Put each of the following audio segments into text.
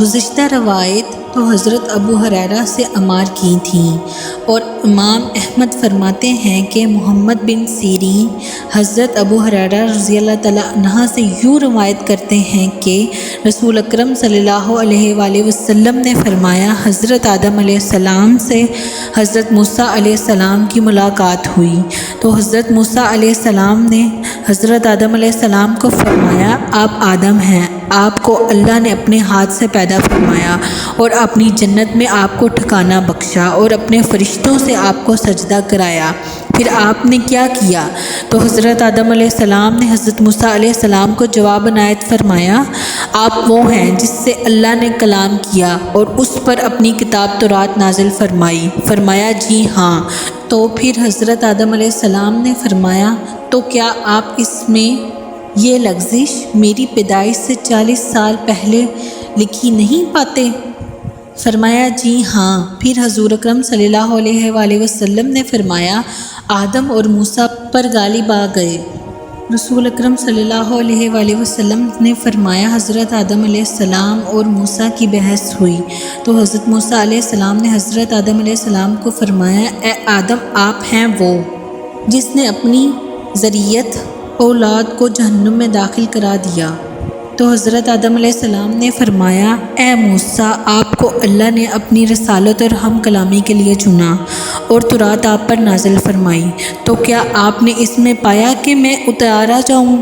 گزشتہ روایت تو حضرت ابو ہریرہ سے عمار کی تھیں، اور امام احمد فرماتے ہیں کہ محمد بن سیرین حضرت ابو ہریرہ رضی اللہ تعالیٰ عنہ سے یوں روایت کرتے ہیں کہ رسول اکرم صلی اللہ علیہ وآلہ وسلم نے فرمایا، حضرت آدم علیہ السلام سے حضرت موسیٰ علیہ السلام کی ملاقات ہوئی تو حضرت موسیٰ علیہ السلام نے حضرت آدم علیہ السلام کو فرمایا، آپ آدم ہیں، آپ کو اللہ نے اپنے ہاتھ سے پیدا فرمایا اور اپنی جنت میں آپ کو ٹھکانہ بخشا اور اپنے فرشتوں سے آپ کو سجدہ کرایا، پھر آپ نے کیا کیا؟ تو حضرت آدم علیہ السلام نے حضرت موسیٰ علیہ السلام کو جواب عنایت فرمایا، آپ وہ ہیں جس سے اللہ نے کلام کیا اور اس پر اپنی کتاب تورات نازل فرمائی۔ فرمایا جی ہاں۔ تو پھر حضرت آدم علیہ السلام نے فرمایا، تو کیا آپ اس میں یہ لغزش میری پیدائش سے 40 سال پہلے لکھی نہیں پاتے؟ فرمایا جی ہاں۔ پھر حضور اکرم صلی اللہ علیہ وآلہ وسلم نے فرمایا، آدم اور موسیٰ پر غالب آ گئے۔ رسول اکرم صلی اللہ علیہ وآلہ وسلم نے فرمایا، حضرت آدم علیہ السلام اور موسیٰ کی بحث ہوئی تو حضرت موسیٰ علیہ السلام نے حضرت آدم علیہ السلام کو فرمایا، اے آدم، آپ ہیں وہ جس نے اپنی ذریت اولاد کو جہنم میں داخل کرا دیا۔ تو حضرت آدم علیہ السلام نے فرمایا، اے موسیٰ، آپ کو اللہ نے اپنی رسالت اور ہم کلامی کے لیے چنا اور تورات آپ پر نازل فرمائی، تو کیا آپ نے اس میں پایا کہ میں اتارا جاؤں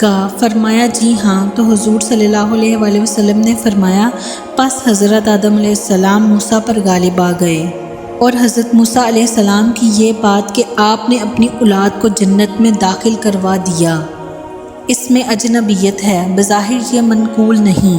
گا؟ فرمایا جی ہاں۔ تو حضور صلی اللہ علیہ وآلہ وسلم نے فرمایا، پس حضرت آدم علیہ السلام موسیٰ پر غالب آ گئے، اور حضرت موسیٰ علیہ السلام کی یہ بات کہ آپ نے اپنی اولاد کو جنت میں داخل کروا دیا، اس میں اجنبیت ہے، بظاہر یہ منقول نہیں۔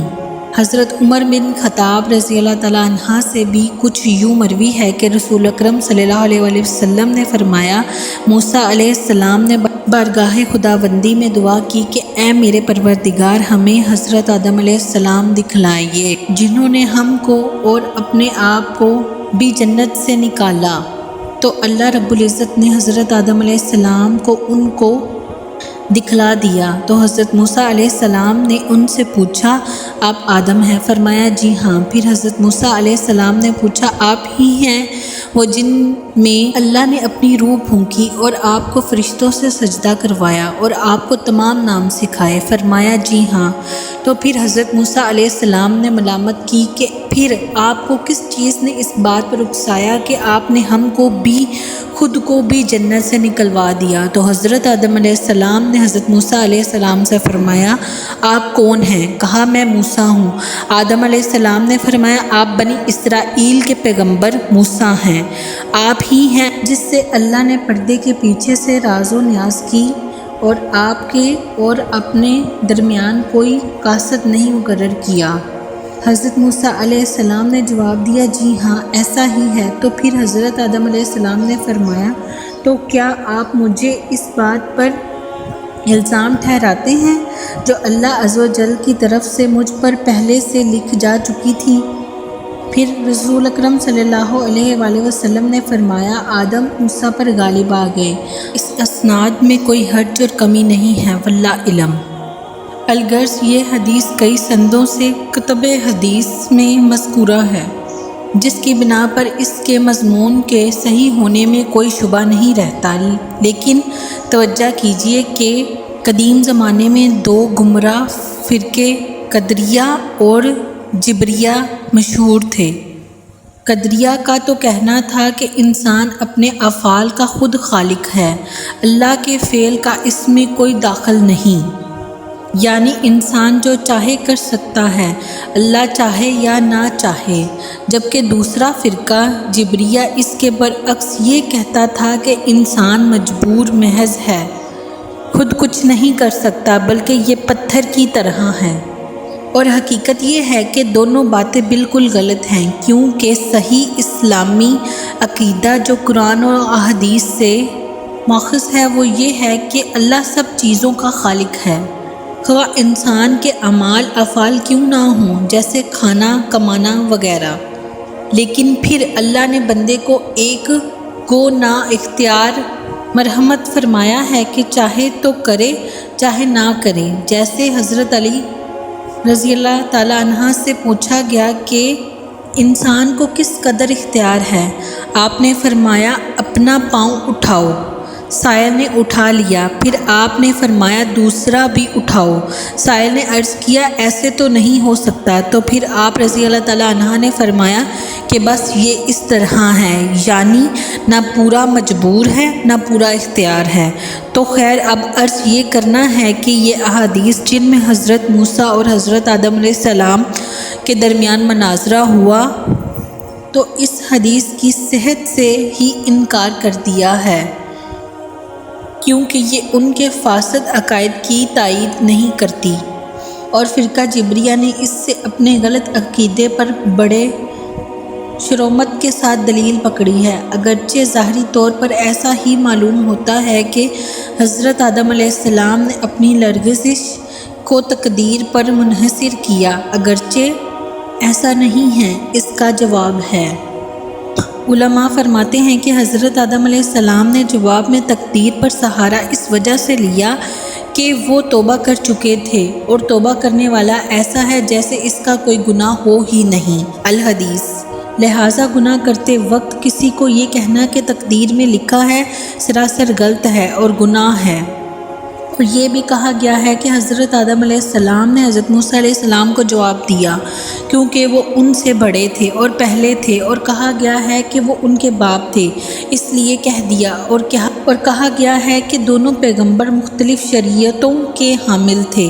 حضرت عمر بن خطاب رضی اللہ تعالیٰ عنہ سے بھی کچھ یوں مروی ہے کہ رسول اکرم صلی اللہ علیہ وآلہ وسلم نے فرمایا، موسیٰ علیہ السلام نے بارگاہ خداوندی میں دعا کی کہ اے میرے پروردگار، ہمیں حضرت آدم علیہ السلام دکھلائیے جنہوں نے ہم کو اور اپنے آپ کو بھی جنت سے نکالا۔ تو اللہ رب العزت نے حضرت آدم علیہ السلام کو ان کو دکھلا دیا۔ تو حضرت موسیٰ علیہ السلام نے ان سے پوچھا، آپ آدم ہیں؟ فرمایا جی ہاں۔ پھر حضرت موسیٰ علیہ السلام نے پوچھا، آپ ہی ہیں وہ جن میں اللہ نے اپنی روح پھونکی اور آپ کو فرشتوں سے سجدہ کروایا اور آپ کو تمام نام سکھائے؟ فرمایا جی ہاں۔ تو پھر حضرت موسیٰ علیہ السلام نے ملامت کی کہ پھر آپ کو کس چیز نے اس بات پر اکسایا کہ آپ نے ہم کو بھی خود کو بھی جنت سے نکلوا دیا؟ تو حضرت آدم علیہ السلام نے حضرت موسیٰ علیہ السلام سے فرمایا، آپ کون ہیں؟ کہا، میں موسیٰ ہوں۔ آدم علیہ السلام نے فرمایا، آپ بنی اسرائیل کے پیغمبر موسیٰ ہیں، آپ ہی ہیں جس سے اللہ نے پردے کے پیچھے سے راز و نیاز کی اور آپ کے اور اپنے درمیان کوئی قاصد نہیں مقرر کیا؟ حضرت موسیٰ علیہ السلام نے جواب دیا، جی ہاں، ایسا ہی ہے۔ تو پھر حضرت آدم علیہ السلام نے فرمایا، تو کیا آپ مجھے اس بات پر الزام ٹھہراتے ہیں جو اللہ عز و جل کی طرف سے مجھ پر پہلے سے لکھ جا چکی تھی؟ پھر رسول اکرم صلی اللہ علیہ وآلہ وسلم نے فرمایا، آدم موسیٰ پر غالب آ گئے۔ اس اسناد میں کوئی حرج اور کمی نہیں ہے، واللہ علم۔ الغرض یہ حدیث کئی سندوں سے کتب حدیث میں مذکورہ ہے، جس کی بنا پر اس کے مضمون کے صحیح ہونے میں کوئی شبہ نہیں رہتا، لیکن توجہ کیجیے کہ قدیم زمانے میں دو گمراہ فرقے قدریہ اور جبریہ مشہور تھے۔ قدریہ کا تو کہنا تھا کہ انسان اپنے افعال کا خود خالق ہے، اللہ کے فعل کا اس میں کوئی دخل نہیں، یعنی انسان جو چاہے کر سکتا ہے، اللہ چاہے یا نہ چاہے۔ جبکہ دوسرا فرقہ جبریہ اس کے برعکس یہ کہتا تھا کہ انسان مجبور محض ہے، خود کچھ نہیں کر سکتا، بلکہ یہ پتھر کی طرح ہے۔ اور حقیقت یہ ہے کہ دونوں باتیں بالکل غلط ہیں، کیونکہ صحیح اسلامی عقیدہ جو قرآن و احادیث سے ماخذ ہے وہ یہ ہے کہ اللہ سب چیزوں کا خالق ہے، خواہ انسان کے اعمال افعال کیوں نہ ہوں، جیسے کھانا کمانا وغیرہ۔ لیکن پھر اللہ نے بندے کو ایک گو نا اختیار مرحمت فرمایا ہے کہ چاہے تو کرے چاہے نہ کرے، جیسے حضرت علی رضی اللہ تعالیٰ عنہ سے پوچھا گیا کہ انسان کو کس قدر اختیار ہے؟ آپ نے فرمایا اپنا پاؤں اٹھاؤ۔ سائل نے اٹھا لیا، پھر آپ نے فرمایا دوسرا بھی اٹھاؤ۔ سائل نے عرض کیا ایسے تو نہیں ہو سکتا، تو پھر آپ رضی اللہ تعالیٰ عنہ نے فرمایا کہ بس یہ اس طرح ہے، یعنی نہ پورا مجبور ہے نہ پورا اختیار ہے۔ تو خیر اب عرض یہ کرنا ہے کہ یہ احادیث جن میں حضرت موسیٰ اور حضرت آدم علیہ السلام کے درمیان مناظرہ ہوا، تو اس حدیث کی صحت سے ہی انکار کر دیا ہے، کیونکہ یہ ان کے فاسد عقائد کی تائید نہیں کرتی، اور فرقہ جبریہ نے اس سے اپنے غلط عقیدے پر بڑے شرومت کے ساتھ دلیل پکڑی ہے۔ اگرچہ ظاہری طور پر ایسا ہی معلوم ہوتا ہے کہ حضرت آدم علیہ السلام نے اپنی لرزش کو تقدیر پر منحصر کیا، اگرچہ ایسا نہیں ہے۔ اس کا جواب ہے، علماء فرماتے ہیں کہ حضرت آدم علیہ السلام نے جواب میں تقدیر پر سہارا اس وجہ سے لیا کہ وہ توبہ کر چکے تھے، اور توبہ کرنے والا ایسا ہے جیسے اس کا کوئی گناہ ہو ہی نہیں۔ الحدیث، لہٰذا گناہ کرتے وقت کسی کو یہ کہنا کہ تقدیر میں لکھا ہے سراسر غلط ہے اور گناہ ہے۔ اور یہ بھی کہا گیا ہے کہ حضرت آدم علیہ السلام نے حضرت موسیٰ علیہ السلام کو جواب دیا کیونکہ وہ ان سے بڑے تھے اور پہلے تھے، اور کہا گیا ہے کہ وہ ان کے باپ تھے اس لیے کہہ دیا، اور کہا گیا ہے کہ دونوں پیغمبر مختلف شریعتوں کے حامل تھے،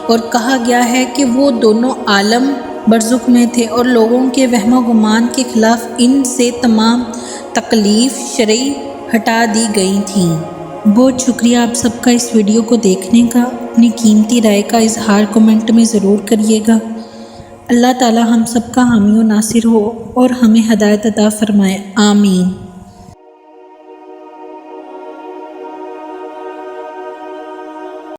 اور کہا گیا ہے کہ وہ دونوں عالم برزخ میں تھے، اور لوگوں کے وہم و گمان کے خلاف ان سے تمام تکلیف شرعی ہٹا دی گئی تھیں۔ بہت شکریہ آپ سب کا اس ویڈیو کو دیکھنے کا۔ اپنی قیمتی رائے کا اظہار کمنٹ میں ضرور کریے گا۔ اللہ تعالی ہم سب کا حامی و ناصر ہو اور ہمیں ہدایت عطا فرمائے، آمین۔